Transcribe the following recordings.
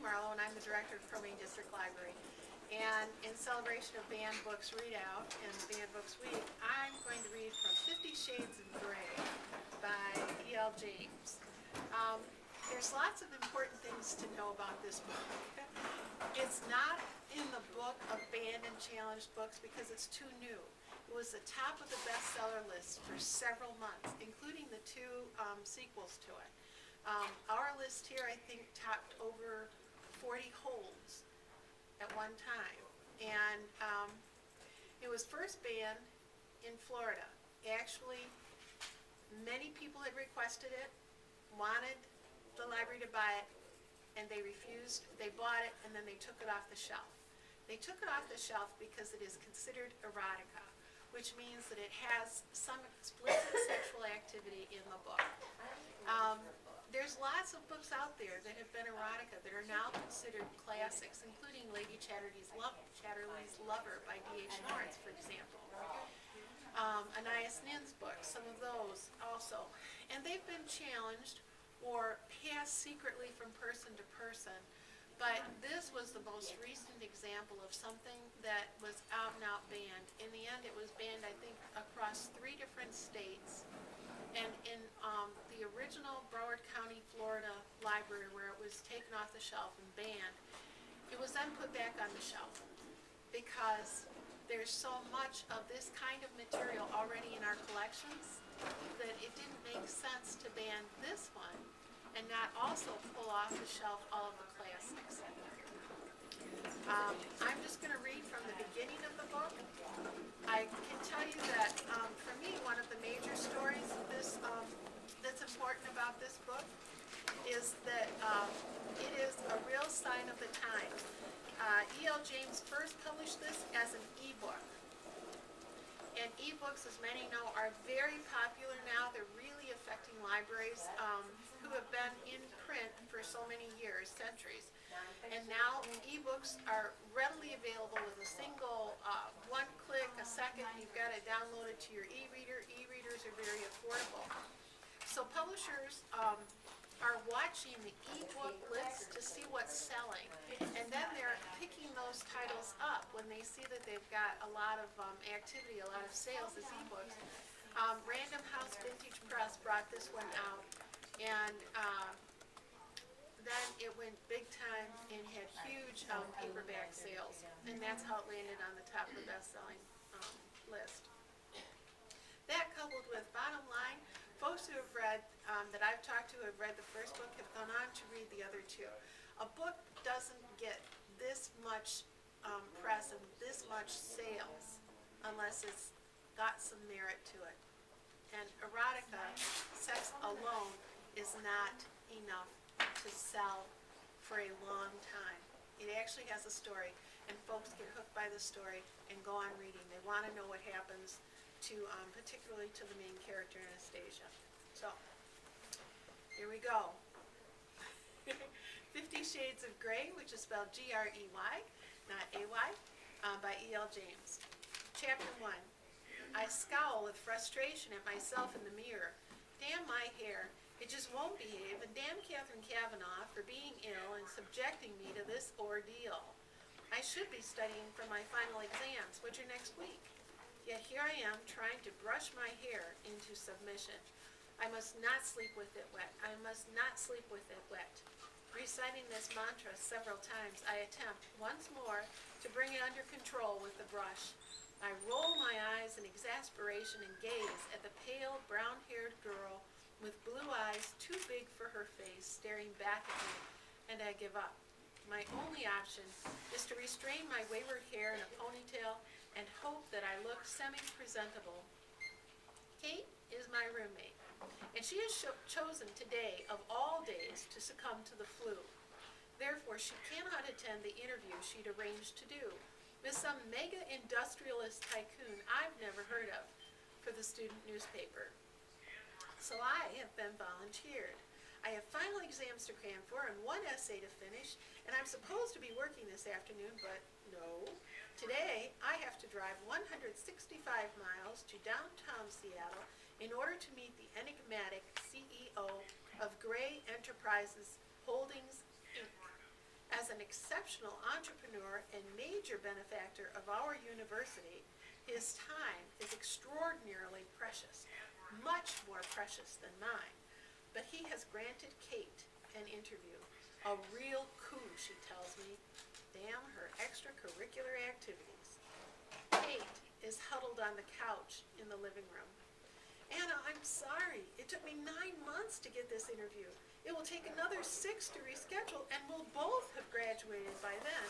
Ceci Marlow, and I'm the director of Cromaine District Library. And in celebration of Banned Books Readout and Banned Books Week, I'm going to read from 50 Shades of Grey by E.L. James. There's lots of important things to know about this book. It's not in the book of banned and challenged books because it's too new. It was the top of the bestseller list for several months, including the two sequels to it. Our list here, I think, topped over 40 holds at one time. And it was first banned in Florida. Actually, many people had requested it, wanted the library to buy it, and they refused. They bought it, and then they took it off the shelf. They took it off the shelf because it is considered erotica, which means that it has some explicit sexual activity in the book. There's lots of books out there that have been erotica that are now considered classics, including Lady Chatterley's Lover by D.H. Lawrence, for example. Anais Nin's books, some of those also. And they've been challenged or passed secretly from person to person. But this was the most recent example of something that was out and out banned. In the end, it was banned, I think, across 3 different states. And in the original Broward County, Florida library, where it was taken off the shelf and banned, it was then put back on the shelf because there's so much of this kind of material already in our collections that it didn't make sense to ban this one and not also pull off the shelf all of the classics. I'm just going to read from the beginning of the book. I can tell you that for me, one of the major stories of this that's important about this book is that it is a real sign of the time. E.L. James first published this as an e-book. And e-books, as many know, are very popular now. They're really affecting libraries who have been in print for so many years, centuries. And now e-books are readily available with a single one click, a second. You've got it downloaded to your e-reader. E-readers are very affordable. So publishers are watching the e-book list to see what's selling. And then they're picking those titles up when they see that they've got a lot of activity, a lot of sales as e-books. Random House Vintage Press brought this one out, and then it went big time and had huge paperback sales, and that's how it landed on the top of the best-selling list. That coupled with, bottom line, folks who have read, that I've talked to who have read the first book have gone on to read the other two. A book doesn't get this much press and this much sales unless it's got some merit to it. And erotica, sex alone, is not enough to sell for a long time. It actually has a story, and folks get hooked by the story and go on reading. They want to know what happens to, particularly to the main character, Anastasia. So, here we go. 50 Shades of Grey, which is spelled G-R-E-Y, not A-Y, by E.L. James. Chapter 1. I scowl with frustration at myself in the mirror. Damn my hair. It just won't behave, and damn Catherine Kavanaugh for being ill and subjecting me to this ordeal. I should be studying for my final exams, which are next week. Yet here I am trying to brush my hair into submission. I must not sleep with it wet. I must not sleep with it wet. Reciting this mantra several times, I attempt once more to bring it under control with the brush. I roll my eyes in exasperation and gaze at the pale, brown-haired girl with blue eyes too big for her face staring back at me, and I give up. My only option is to restrain my wayward hair in a ponytail and hope that I look semi-presentable. Kate is my roommate, and she has chosen today, of all days, to succumb to the flu. Therefore, she cannot attend the interview she'd arranged to do with some mega-industrialist tycoon I've never heard of for the student newspaper. So I have been volunteered. I have final exams to cram for and one essay to finish, and I'm supposed to be working this afternoon, but no. Today, I have to drive 165 miles to downtown Seattle in order to meet the enigmatic CEO of Gray Enterprises Holdings, Inc. As an exceptional entrepreneur and major benefactor of our university, his time is extraordinarily precious, much more precious than mine. But he has granted Kate an interview. A real coup, she tells me. Damn her extracurricular activities. Kate is huddled on the couch in the living room. Anna, I'm sorry. It took me 9 months to get this interview. It will take another 6 to reschedule, and we'll both have graduated by then.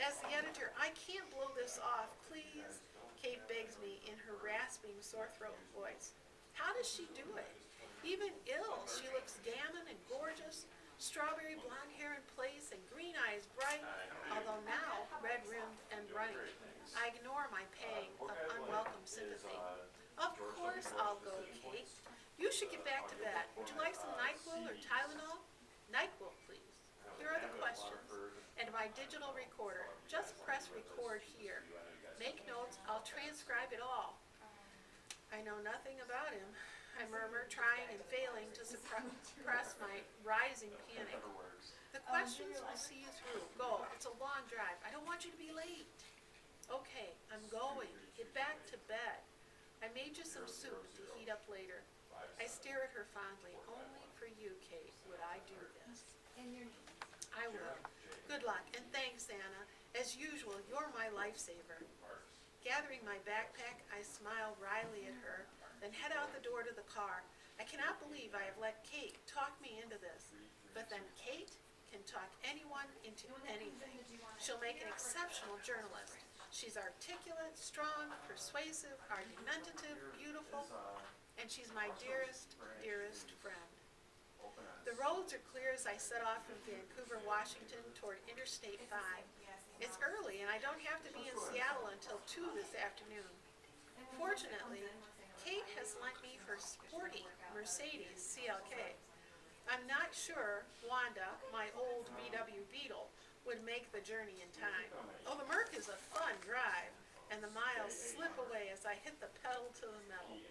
As the editor, I can't blow this off, please. Kate begs me in her rasping, sore-throat voice. How does she do it? Even ill, she looks gammon and gorgeous, strawberry blonde hair in place and green eyes bright, although now red-rimmed and runny. I ignore my pang of unwelcome sympathy. Of course I'll go, Kate. You should get back to bed. Would you like some NyQuil or Tylenol? NyQuil, please. Here are the questions. And my digital recorder. Just press record here. Make notes. I'll transcribe it all. I know nothing about him. I murmur, trying and failing to suppress my rising panic. The questions will see you through. Go. It's a long drive. I don't want you to be late. Okay, I'm going. Get back to bed. I made you some soup to heat up later. I stare at her fondly. Only for you, Kate, would I do this. I will. Good luck, and thanks, Anna. As usual, you're my lifesaver. Gathering my backpack, I smile wryly at her, then head out the door to the car. I cannot believe I have let Kate talk me into this. But then Kate can talk anyone into anything. She'll make an exceptional journalist. She's articulate, strong, persuasive, argumentative, beautiful, and she's my dearest, dearest friend. The roads are clear as I set off from Vancouver, Washington toward Interstate 5. It's early and I don't have to be in Seattle until 2 this afternoon. Fortunately, Kate has lent me her sporty Mercedes CLK. I'm not sure Wanda, my old VW Beetle, would make the journey in time. Oh, the Merc is a fun drive, and the miles slip away as I hit the pedal to the metal.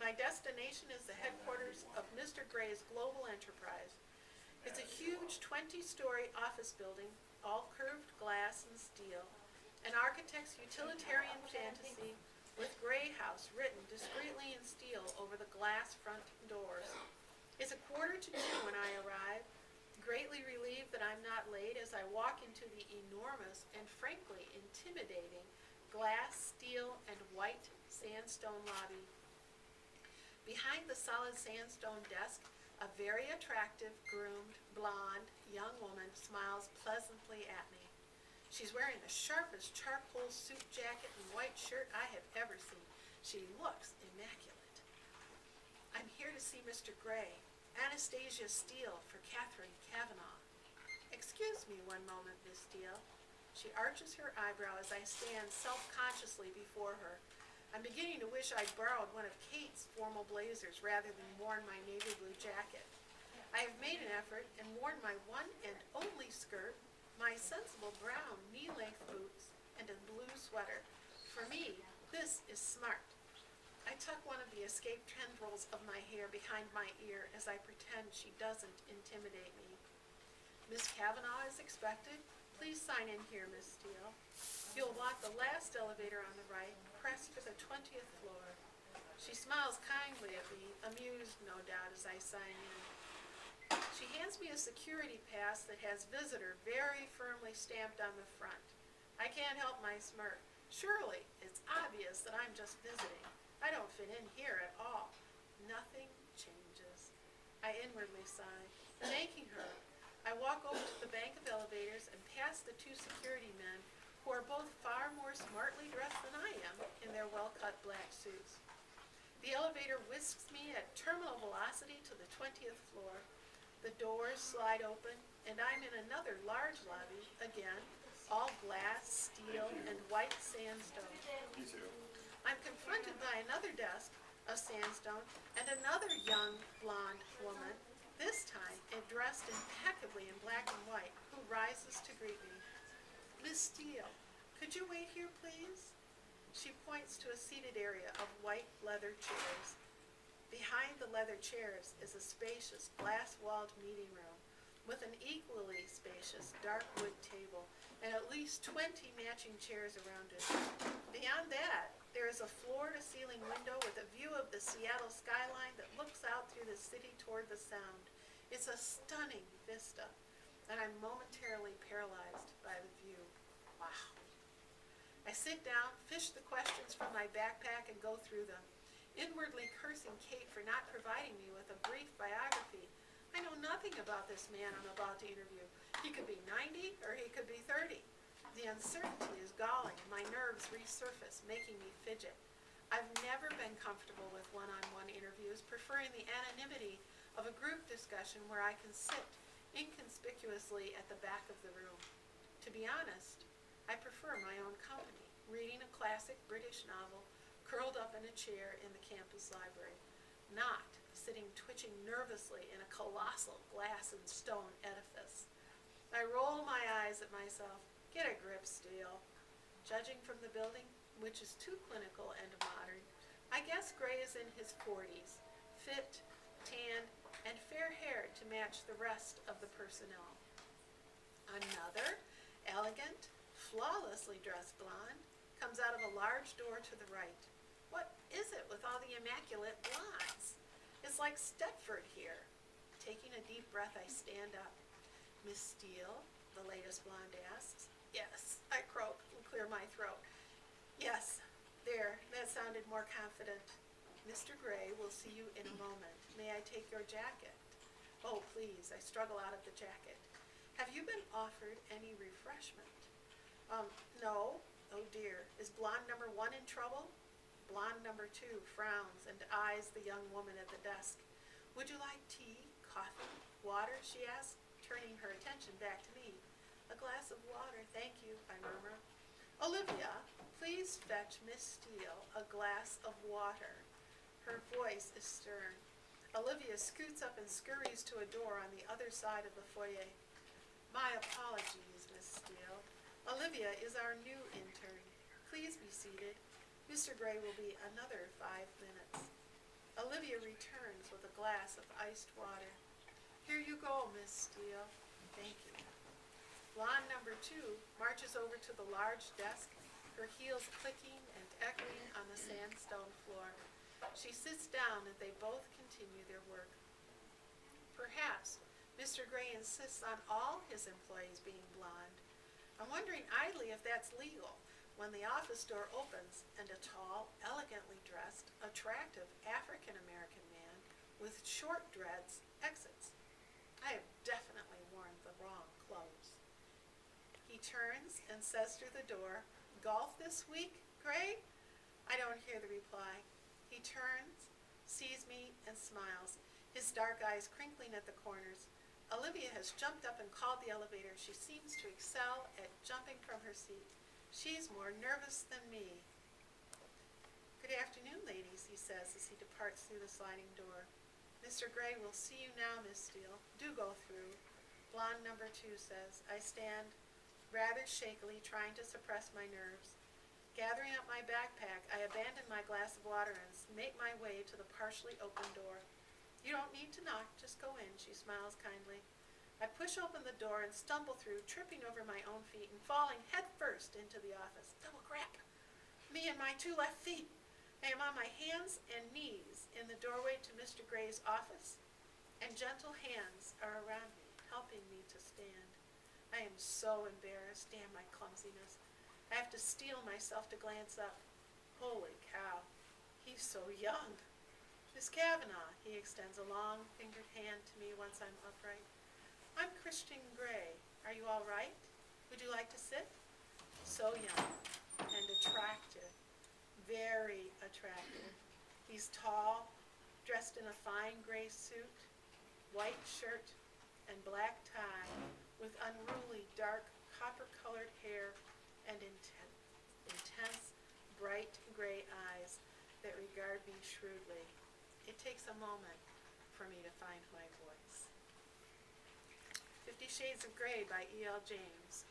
My destination is the headquarters of Mr. Gray's global enterprise. It's a huge 20-story office building, all curved glass and steel, an architect's utilitarian fantasy with Gray House written discreetly in steel over the glass front doors. It's 1:45 when I arrive, greatly relieved that I'm not late as I walk into the enormous and frankly intimidating glass, steel, and white sandstone lobby. Behind the solid sandstone desk, a very attractive, groomed, blonde, young woman smiles pleasantly at me. She's wearing the sharpest charcoal suit jacket and white shirt I have ever seen. She looks immaculate. I'm here to see Mr. Gray. Anastasia Steele for Catherine Kavanaugh. Excuse me one moment, Miss Steele. She arches her eyebrow as I stand self-consciously before her. I'm beginning to wish I'd borrowed one of Kate's formal blazers rather than worn my navy blue jacket. I have made an effort and worn my one and only skirt, my sensible brown knee-length boots, and a blue sweater. For me, this is smart. I tuck one of the escaped tendrils of my hair behind my ear as I pretend she doesn't intimidate me. Miss Kavanaugh is expected. Please sign in here, Miss Steele. You'll want the last elevator on the right, pressed for the 20th floor. She smiles kindly at me, amused, no doubt, as I sign in. She hands me a security pass that has visitor very firmly stamped on the front. I can't help my smirk. Surely, it's obvious that I'm just visiting. I don't fit in here at all. Nothing changes. I inwardly sigh, thanking her. I walk over to the bank of elevators and past the 2 security men who are both far more smartly dressed than I am in their well-cut black suits. The elevator whisks me at terminal velocity to the 20th floor. The doors slide open, and I'm in another large lobby, again, all glass, steel, and white sandstone. Me too. I'm confronted by another desk of sandstone and another young blonde woman, this time dressed impeccably in black and white, who rises to greet me. Miss Steele, could you wait here, please? She points to a seated area of white leather chairs. Behind the leather chairs is a spacious glass-walled meeting room with an equally spacious spacious, dark wood table, and at least 20 matching chairs around it. Beyond that, there is a floor-to-ceiling window with a view of the Seattle skyline that looks out through the city toward the Sound. It's a stunning vista, and I'm momentarily paralyzed by the view. Wow. I sit down, fish the questions from my backpack, and go through them, inwardly cursing Kate for not providing me with a brief biography. I know nothing about this man I'm about to interview. He could be 90 or he could be 30. The uncertainty is galling and my nerves resurface, making me fidget. I've never been comfortable with one-on-one interviews, preferring the anonymity of a group discussion where I can sit inconspicuously at the back of the room. To be honest, I prefer my own company, reading a classic British novel, curled up in a chair in the campus library, not sitting twitching nervously in a colossal glass and stone edifice. I roll my eyes at myself. Get a grip, Steele. Judging from the building, which is too clinical and modern, I guess Gray is in his 40s, fit, tanned, and fair-haired to match the rest of the personnel. Another, elegant, flawlessly dressed blonde, comes out of a large door to the right. What is it with all the immaculate blondes? It's like Stepford here. Taking a deep breath, I stand up. Miss Steele, the latest blonde asks. Yes, I croak and clear my throat. Yes, there, that sounded more confident. Mr. Gray will see you in a moment. May I take your jacket? Oh, please, I struggle out of the jacket. Have you been offered any refreshment? No. Oh dear, is blonde number 1 in trouble? Blonde number 2 frowns and eyes the young woman at the desk. Would you like tea, coffee, water? She asks, turning her attention back to me. A glass of water, thank you, I murmur. Olivia, please fetch Miss Steele a glass of water. Her voice is stern. Olivia scoots up and scurries to a door on the other side of the foyer. My apologies, Miss Steele. Olivia is our new intern. Please be seated. Mr. Gray will be another 5 minutes. Olivia returns with a glass of iced water. Here you go, Miss Steele. Thank you. Blonde number 2 marches over to the large desk, her heels clicking and echoing on the sandstone floor. She sits down and they both continue their work. Perhaps Mr. Gray insists on all his employees being blonde. I'm wondering idly if that's legal when the office door opens and a tall, elegantly dressed, attractive African-American man with short dreads exits. I have definitely worn the wrong clothes. He turns and says through the door, "Golf this week, Gray?" I don't hear the reply. He turns, sees me, and smiles, his dark eyes crinkling at the corners. Olivia has jumped up and called the elevator. She seems to excel at jumping from her seat. She's more nervous than me. Good afternoon, ladies, he says as he departs through the sliding door. Mr. Gray will see you now, Miss Steele. Do go through. Blonde number 2 says. I stand rather shakily, trying to suppress my nerves. Gathering up my backpack, I abandon my glass of water and make my way to the partially open door. You don't need to knock, just go in, she smiles kindly. I push open the door and stumble through, tripping over my own feet and falling headfirst into the office. Double crap! Me and my 2 left feet. I am on my hands and knees in the doorway to Mr. Gray's office, and gentle hands are around me, helping me to stand. I am so embarrassed, damn my clumsiness. I have to steel myself to glance up. Holy cow, he's so young. Miss Kavanaugh, he extends a long-fingered hand to me once I'm upright. I'm Christian Gray. Are you all right? Would you like to sit? So young and attractive, very attractive. He's tall, dressed in a fine gray suit, white shirt, and black tie, with unruly dark copper-colored hair and intense bright gray eyes that regard me shrewdly. It takes a moment for me to find my voice. 50 Shades of Grey by E.L. James.